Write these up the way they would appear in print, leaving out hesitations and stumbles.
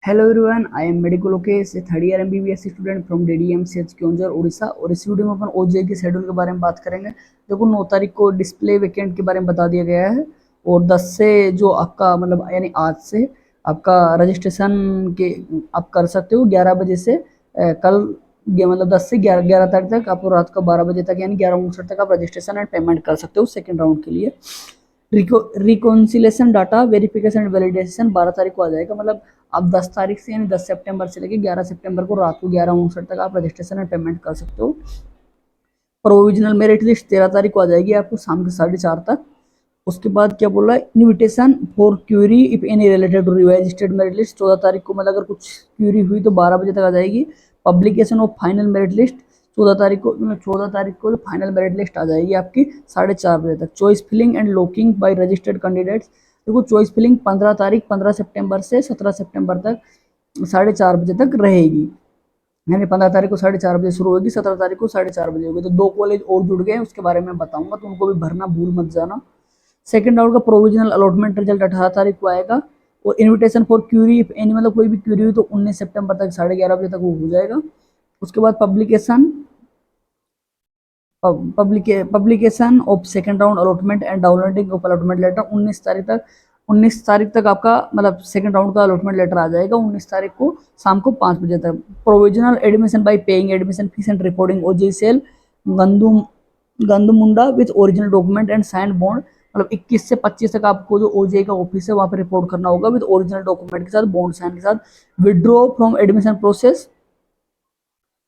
Hello everyone, I am medical Lokesh, a third year MBBS student from DDMCH Keonjhar Orissa. और इस video में अपन OJEE के schedule के बारे में बात करेंगे। देखो 9 तारीख को डिस्प्ले वेकेंट के बारे में बता दिया गया है और 10 से जो आपका मतलब यानी आज से आपका रजिस्ट्रेशन के आप कर सकते हो 11 बजे से कल मतलब 10 से 11 तारीख तक आपको रात को 12 बजे तक यानी 11:59 तक आप रजिस्ट्रेशन एंड पेमेंट कर सकते हो सेकेंड राउंड के लिए। Reconciliation data verification and validation 12 तारीख को आ जाएगा। मतलब आप 10 तारीख से यानी 10 सितंबर से लेकर 11 सितंबर को रात को 11:59 तक आप रजिस्ट्रेशन एंड पेमेंट कर सकते हो। प्रोविजनल मेरिट लिस्ट 13 तारीख को आ जाएगी आपको शाम के 4:30 तक। उसके बाद क्या बोला, invitation for query if any related to revise state merit list 14 तारीख को, मतलब अगर कुछ क्यूरी हुई तो 12 बजे तक आ जाएगी। Publication of final merit list 14 तारीख को फाइनल मेरिट लिस्ट आ जाएगी आपकी 4:30 बजे तक। Choice filling and locking by registered candidates, देखो चॉइस फिलिंग 15 सितंबर से 17 सितंबर तक 4:30 बजे तक रहेगी। यानी 15 तारीख को 4:30 बजे शुरू होगी, 17 तारीख को 4:30 बजे होगी। तो 2 कॉलेज और जुड़ गए हैं, उसके बारे में बताऊंगा, तो उनको भी भरना भूल मत जाना। सेकंड राउंड का प्रोविजनल अलॉटमेंट रिजल्ट 18 तारीख को आएगा। और invitation for query if any, मतलब कोई भी क्यूरी हुई तो 19 सितंबर तक 11:30 बजे तक वो हो जाएगा। उसके बाद publication of second round allotment and downloading of allotment letter 19 तारीख तक आपका मतलब सेकंड राउंड का अलॉटमेंट लेटर आ जाएगा 19 तारीख को शाम को 5 बजे तक। Provisional admission by paying admission fee and reporting OJEE cell Gandamunda with original document and signed bond, मतलब 21 से 25 तक आपको जो ओजेई का ऑफिस है वहां पे रिपोर्ट करना होगा विद ओरिजिनल डॉक्यूमेंट के साथ, बॉन्ड साइन के साथ। विड्रॉ फ्रॉम एडमिशन प्रोसेस,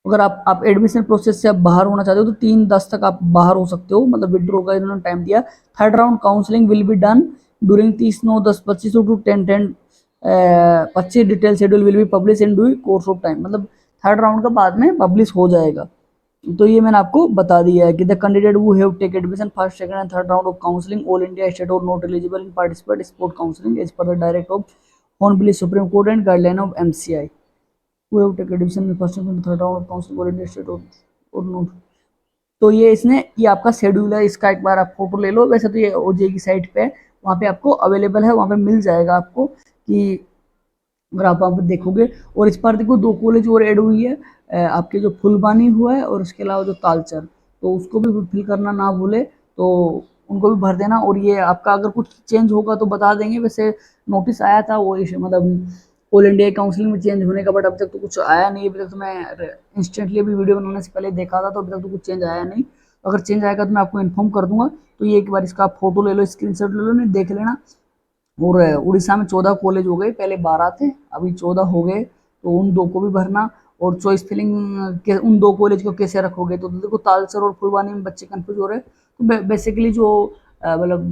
अगर आप एडमिशन प्रोसेस से आप बाहर होना चाहते हो तो 3/10 तक आप बाहर हो सकते हो, मतलब विड्रॉ का इन्होंने टाइम दिया। Third round counselling will be done during 30/9/10/25 to 10/10/25 detail schedule will be publish in due course of time, मतलब थर्ड राउंड का बाद में पब्लिश हो जाएगा। तो ये मैंने आपको बता दिया है कि the candidate who have take admission first second and third round of counselling all India state और not eligible in participate spot counselling as per the direct of honourable supreme court and guideline of MCI who have taken admission in first and third round of council for Indian state or not। तो ये आपका schedule है, इसका एक बार आप photo ले लो। वैसे तो ये ओजेई की साइट पे है, वहाँ पे आपको अवेलेबल है, वहाँ पे मिल जाएगा आपको कि अगर आप वहाँ पे देखोगे। और इस बार देखो 2 कॉलेज और ऐड हुई है, आपके जो फुलबानी हुआ है और उसके अलावा जो तालचर, तो उसको भी फिल करना ना भूले, तो उनको भी भर देना। और ये आपका अगर कुछ चेंज होगा तो बता देंगे। वैसे नोटिस आया था वो मतलब ऑल इंडिया काउंसिलिंग में चेंज होने का, बट अभी तक तो कुछ आया नहीं। अभी तक तो मैं इंस्टेंटली अभी वीडियो बनाने से पहले देखा था, तो अभी तक तो कुछ चेंज आया नहीं। अगर चेंज आएगा तो मैं आपको इन्फॉर्म कर दूंगा। तो ये एक बार इसका फोटो ले लो, स्क्रीनशॉट ले लो, नहीं देख लेना। और उड़ीसा में 14 कॉलेज हो गए, पहले 12 थे, अभी 14 हो गए, तो उन 2 को भी भरना। और चॉइस फिलिंग के उन 2 कॉलेज को कैसे रखोगे, तो देखो तालसर और फुलवानी में बच्चे कंफ्यूज हो रहे हैं। तो बेसिकली जो मतलब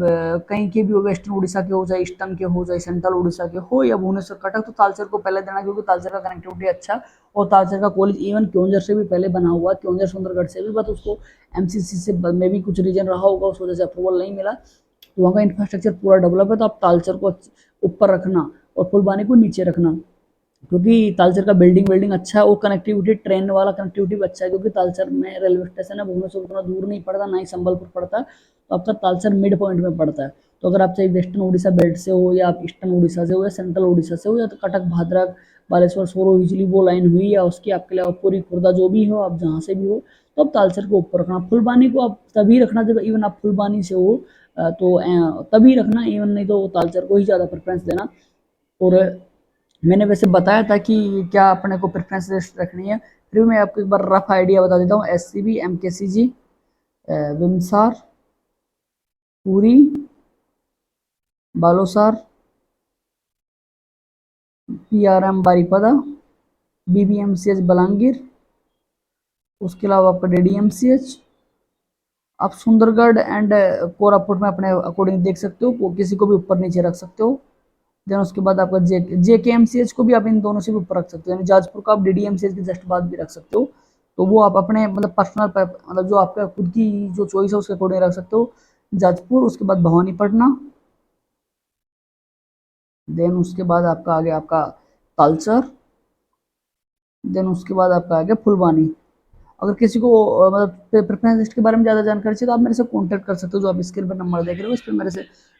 कहीं के भी हो, वेस्टर्न उड़ीसा के हो, चाहे ईस्टर्न के हो, चाहे सेंट्रल उड़ीसा के हो या भुवनेश्वर कटक, तो तालचर को पहले देना, क्योंकि तालचर का कनेक्टिविटी अच्छा। और तालचर का कॉलेज इवन क्योंझर से भी पहले बना हुआ, क्योंझर सुंदरगढ़ से भी, बट उसको एमसीसी से में भी कुछ रीजन रहा होगा, उस वजह से अप्रूवल नहीं मिला। तो वहाँ का इंफ्रास्ट्रक्चर पूरा डेवलप है, तो आप तालचर को ऊपर रखना और फुलबानी को नीचे रखना, क्योंकि तालचर का बिल्डिंग अच्छा है और कनेक्टिविटी ट्रेन वाला कनेक्टिविटी भी अच्छा है, क्योंकि तालचर में रेलवे स्टेशन है, भुवनेश्वर उतना दूर नहीं पड़ता, ना ही संबलपुर पड़ता है, तो आपका तालचर मिड पॉइंट में पड़ता है। तो अगर आप चाहे वेस्टर्न उड़ीसा बेल्ट से हो, या आप ईस्टर्न उड़ीसा से हो, या सेंट्रल उड़ीसा से हो, या तो कटक भाद्रक बालेश्वर सोरो हिजली वो लाइन हुई, या उसकी आपके लिए पूरी खुर्दा जो भी हो, आप जहाँ से भी हो, तो आप तालचर को ऊपर रखना। फुलबानी को आप तभी रखना जब इवन आप फुलबानी से हो, तो तभी रखना, इवन नहीं तो तालचर को ही ज़्यादा प्रेफरेंस देना। और मैंने वैसे बताया था कि क्या अपने को प्रेफरेंस लिस्ट रखनी है, फिर भी मैं आपको एक बार रफ आइडिया बता देता हूँ। SCB, MKCG, VIMSAR, Puri, Balasore, PRM Baripada, BBMCH Balangir, उसके अलावा आपका डीडीएमसीएच। आप सुंदरगढ़ एंड कोरापुट में अपने अकॉर्डिंग देख सकते हो, किसी को भी ऊपर नीचे रख सकते हो। देन उसके बाद आपका जेकेएमसीएच को भी आप इन दोनों से भी ऊपर रख सकते हो, यानी जाजपुर का आप डीडीएमसीएच के जस्ट बाद भी रख सकते हो। तो वो आप अपने मतलब पर्सनल मतलब जो आपका खुद की जो चॉइस है उसके अकॉर्डिंग रख सकते हो। जाजपुर, उसके बाद भवानीपटना, देन उसके बाद आपका आ गया आपका तालचर, देन उसके बाद आपका आ गया फुलबानी। अगर किसी को मतलब प्रेफरेंस लिस्ट के बारे में ज़्यादा जानकारी चाहिए तो आप मेरे से कॉन्टैक्ट कर सकते हो, जो आप स्क्रीन पर नंबर देख रहे हो, इस पर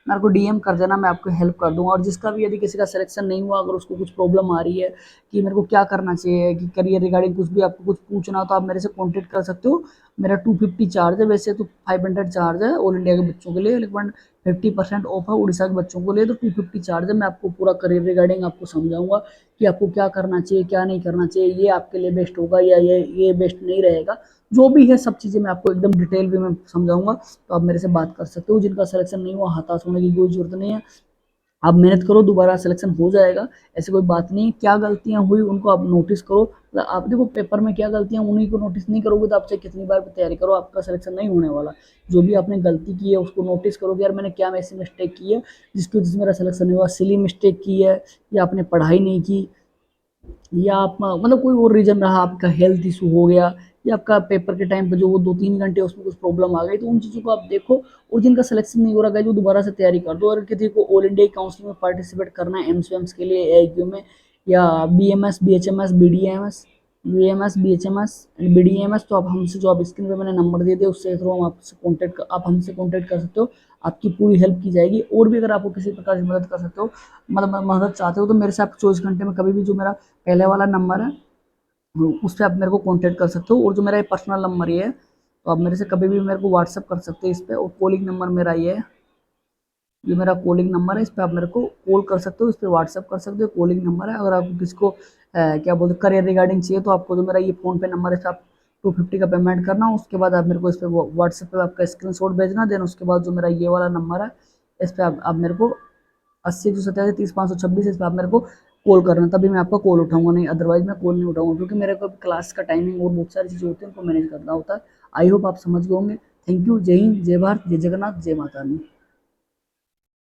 मेरे को डीएम कर देना, मैं आपको हेल्प कर दूंगा। और जिसका भी यदि किसी का सिलेक्शन नहीं हुआ, अगर उसको कुछ प्रॉब्लम आ रही है कि मेरे को क्या करना चाहिए, कि करियर रिगार्डिंग कुछ भी आपको कुछ पूछना हो, तो आप मेरे से कॉन्टैक्ट कर सकते हो। मेरा 250 चार्ज है, वैसे तो 500 चार्ज है ऑल इंडिया के बच्चों के लिए, लेकिन 50% ऑफ है उड़ीसा के बच्चों के लिए, तो 250 चार्ज है। मैं आपको पूरा करियर रिगार्डिंग आपको समझाऊंगा कि आपको क्या करना चाहिए, क्या नहीं करना चाहिए, ये आपके लिए बेस्ट होगा या ये बेस्ट नहीं रहेगा, जो भी है सब चीज़ें मैं आपको एकदम डिटेल में मैं समझाऊंगा। तो आप मेरे से बात कर सकते हो। जिनका सिलेक्शन नहीं हुआ, हताश होने की कोई जरूरत नहीं है, आप मेहनत करो, दोबारा सिलेक्शन हो जाएगा, ऐसी कोई बात नहीं। क्या गलतियां हुई उनको आप नोटिस करो, मतलब आप देखो पेपर में क्या गलतियां, उन्हीं को नोटिस नहीं करोगे तो आपसे कितनी बार भी तैयारी करो, आपका सिलेक्शन नहीं होने वाला। जो भी आपने गलती की है उसको नोटिस करो कि यार मैंने क्या ऐसी मिस्टेक की है जिसकी वजह से मेरा सिलेक्शन नहीं हुआ, सिली मिस्टेक की है, या आपने पढ़ाई नहीं की, या आप मतलब कोई और रीजन रहा, आपका हेल्थ इशू हो गया, या आपका पेपर के टाइम पे जो वो 2-3 घंटे उसमें कुछ प्रॉब्लम आ गई, तो उन चीज़ों को आप देखो। और जिनका सिलेक्शन नहीं हो रहा है वो दोबारा से तैयारी कर दो। अगर किसी को ऑल इंडिया काउंसिल में पार्टिसिपेट करना है एम्स के लिए, एआईक्यू में, या BMS BHMS BDMS BMS BHMS and BDMS, तो आप हमसे, जो आप स्क्रीन पे मैंने नंबर दे दिया उससे थ्रू हम आपसे कॉन्टैक्ट, आप हमसे कॉन्टैक्ट कर सकते हो, आपकी पूरी हेल्प की जाएगी। और भी अगर आपको किसी प्रकार की मदद कर सकते हो, मतलब मदद चाहते हो, तो मेरे से आप 24 घंटे में कभी भी, जो मेरा पहले वाला नंबर है उस पर आप मेरे को कांटेक्ट कर सकते हो। और जो मेरा ये पर्सनल नंबर ये है, तो आप मेरे से कभी भी मेरे को व्हाट्सअप कर सकते हो इस पर। और कॉलिंग नंबर मेरा ये है, ये मेरा कॉलिंग नंबर है, इस पर आप मेरे को कॉल कर सकते हो, इस पर व्हाट्सअप कर सकते हो, कॉलिंग नंबर है। अगर आपको किसी को क्या बोलते हैं करियर रिगार्डिंग चाहिए, तो आपको जो मेरा ये फ़ोन पे नंबर है, इस पर आप 250 का पेमेंट करना, उसके बाद आप मेरे को इस पर व्हाट्सएप पे आपका स्क्रीनशॉट भेजना, देन उसके बाद जो मेरा ये वाला नंबर है, इस पर आप मेरे को 80 187 30 526, इस पर आप मेरे को कॉल करना, तभी मैं आपका कॉल उठाऊंगा, नहीं अदरवाइज मैं कॉल नहीं उठाऊंगा, क्योंकि मेरे को क्लास का टाइमिंग और बहुत सारी चीज़ें होती हैं, उनको मैनेज करना होता है। आई होप आप समझ गए होंगे। Thank you. जय हिंद, जय भारत, जय जगन्नाथ, जय माता रानी।